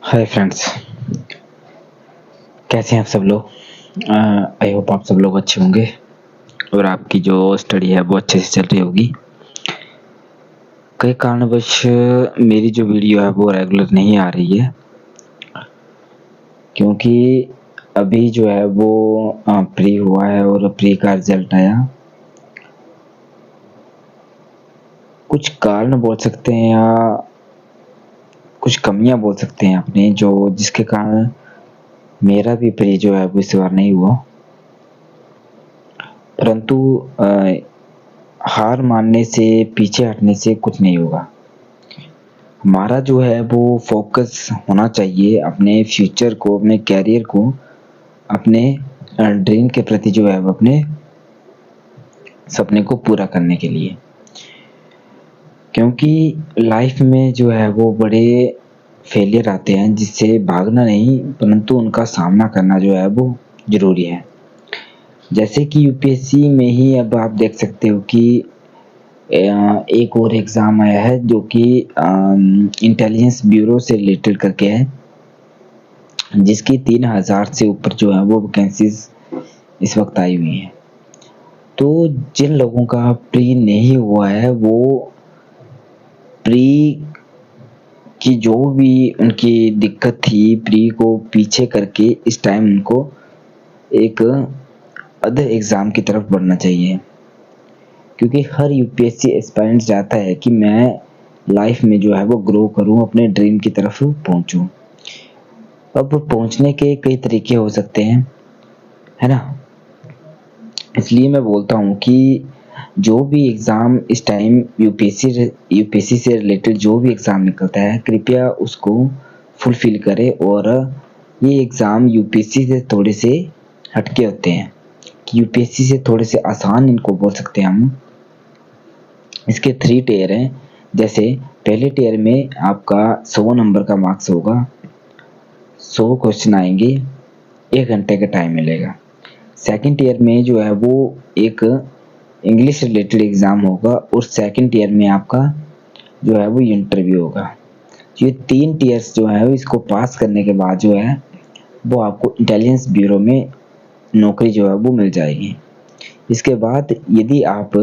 Hi friends, कैसे हैं आप सब लोग। आई होप आप सब लोग अच्छे होंगे और आपकी जो स्टडी है वो अच्छे से चल रही होगी। कई कारणवश मेरी जो वीडियो है वो रेगुलर नहीं आ रही है, क्योंकि अभी जो है वो प्री हुआ है और प्री का रिजल्ट आया। कुछ कारण बोल सकते हैं या कुछ कमियां बोल सकते हैं अपने, जो जिसके कारण मेरा भी प्री जो है वो इस बार नहीं हुआ। परंतु हार मानने से, पीछे हटने से कुछ नहीं होगा। हमारा जो है वो फोकस होना चाहिए अपने फ्यूचर को, अपने कैरियर को, अपने ड्रीम के प्रति जो है वो अपने सपने को पूरा करने के लिए। क्योंकि लाइफ में जो है वो बड़े फेलियर आते हैं जिससे भागना नहीं परंतु उनका सामना करना जो है वो ज़रूरी है। जैसे कि यूपीएससी में ही अब आप देख सकते हो कि एक और एग्ज़ाम आया है जो कि इंटेलिजेंस ब्यूरो से रिलेटेड करके है, जिसकी 3000 से ऊपर जो है वो वैकेंसीज इस वक्त आई हुई हैं। तो जिन लोगों का प्री नहीं हुआ है वो प्री की जो भी उनकी दिक्कत थी, प्री को पीछे करके इस टाइम उनको एक अदर एग्ज़ाम की तरफ बढ़ना चाहिए। क्योंकि हर यूपीएससी एस्पायरेंट चाहता है कि मैं लाइफ में जो है वो ग्रो करूं, अपने ड्रीम की तरफ पहुंचूं। अब पहुंचने के कई तरीके हो सकते हैं, है ना। इसलिए मैं बोलता हूं कि जो भी एग्ज़ाम इस टाइम यूपीएससी से रिलेटेड जो भी एग्ज़ाम निकलता है, कृपया उसको फुलफिल करें। और ये एग्ज़ाम यूपीएससी से थोड़े से हटके होते हैं, कि यूपीएससी से थोड़े से आसान इनको बोल सकते हैं हम। इसके 3 टियर हैं। जैसे पहले टियर में आपका 100 नंबर का मार्क्स होगा, 100 क्वेश्चन आएंगे, 1 घंटे का टाइम मिलेगा। सेकंड टियर में जो है वो एक इंग्लिश रिलेटेड एग्ज़ाम होगा और सेकंड टियर में आपका जो है वो इंटरव्यू होगा। ये 3 टियर्स जो है इसको पास करने के बाद जो है वो आपको इंटेलिजेंस ब्यूरो में नौकरी जो है वो मिल जाएगी। इसके बाद यदि आप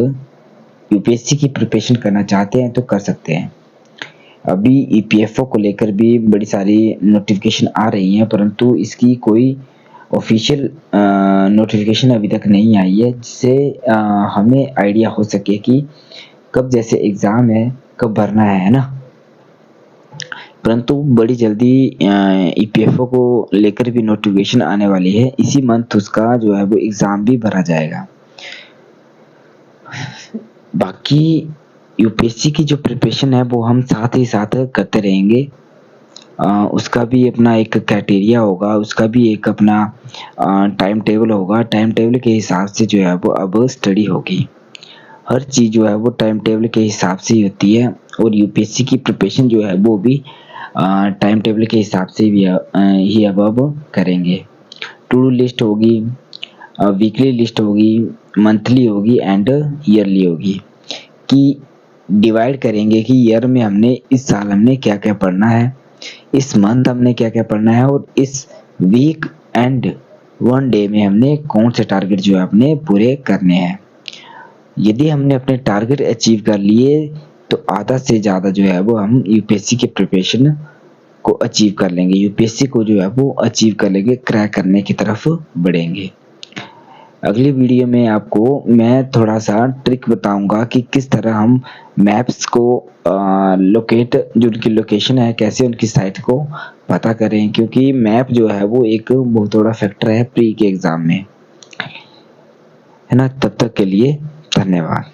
यूपीएससी की प्रिपरेशन करना चाहते हैं तो कर सकते हैं। अभी ईपीएफओ को लेकर भी बड़ी सारी नोटिफिकेशन आ रही हैं, परंतु इसकी कोई ऑफिशियल नोटिफिकेशन अभी तक नहीं आई है, जिससे हमें आइडिया हो सके कि कब जैसे एग्ज़ाम है कब भरना है ना। परंतु बड़ी जल्दी ईपीएफओ को लेकर भी नोटिफिकेशन आने वाली है। इसी मंथ उसका जो है वो एग्ज़ाम भी भरा जाएगा। बाकी यूपीएससी की जो प्रिपरेशन है वो हम साथ ही साथ करते रहेंगे। उसका भी अपना एक क्राइटेरिया होगा, उसका भी एक अपना टाइम टेबल होगा। टाइम टेबल के हिसाब से जो है वो अब स्टडी होगी। हर चीज़ जो है वो टाइम टेबल के हिसाब से ही होती है और यूपीएससी की प्रिपरेशन जो है वो भी टाइम टेबल के हिसाब से भी ही अब करेंगे। टू डू लिस्ट होगी, वीकली लिस्ट होगी, मंथली होगी एंड ईयरली होगी। कि डिवाइड करेंगे कि ईयर में हमने इस साल हमने क्या क्या पढ़ना है, इस मंथ हमने क्या क्या पढ़ना है और इस वीक एंड 1 डे में हमने कौन से टारगेट जो है अपने पूरे करने हैं। यदि हमने अपने टारगेट अचीव कर लिए तो आधा से ज़्यादा जो है वो हम यूपीएससी के प्रिपरेशन को अचीव कर लेंगे, यूपीएससी को जो है वो अचीव कर लेंगे, क्रैक करने की तरफ बढ़ेंगे। अगली वीडियो में आपको मैं थोड़ा सा ट्रिक बताऊंगा कि किस तरह हम मैप्स को लोकेट, जो उनकी लोकेशन है, कैसे उनकी साइट को पता करें। क्योंकि मैप जो है वो एक बहुत बड़ा फैक्टर है प्री के एग्ज़ाम में, है ना। तब तक के लिए धन्यवाद।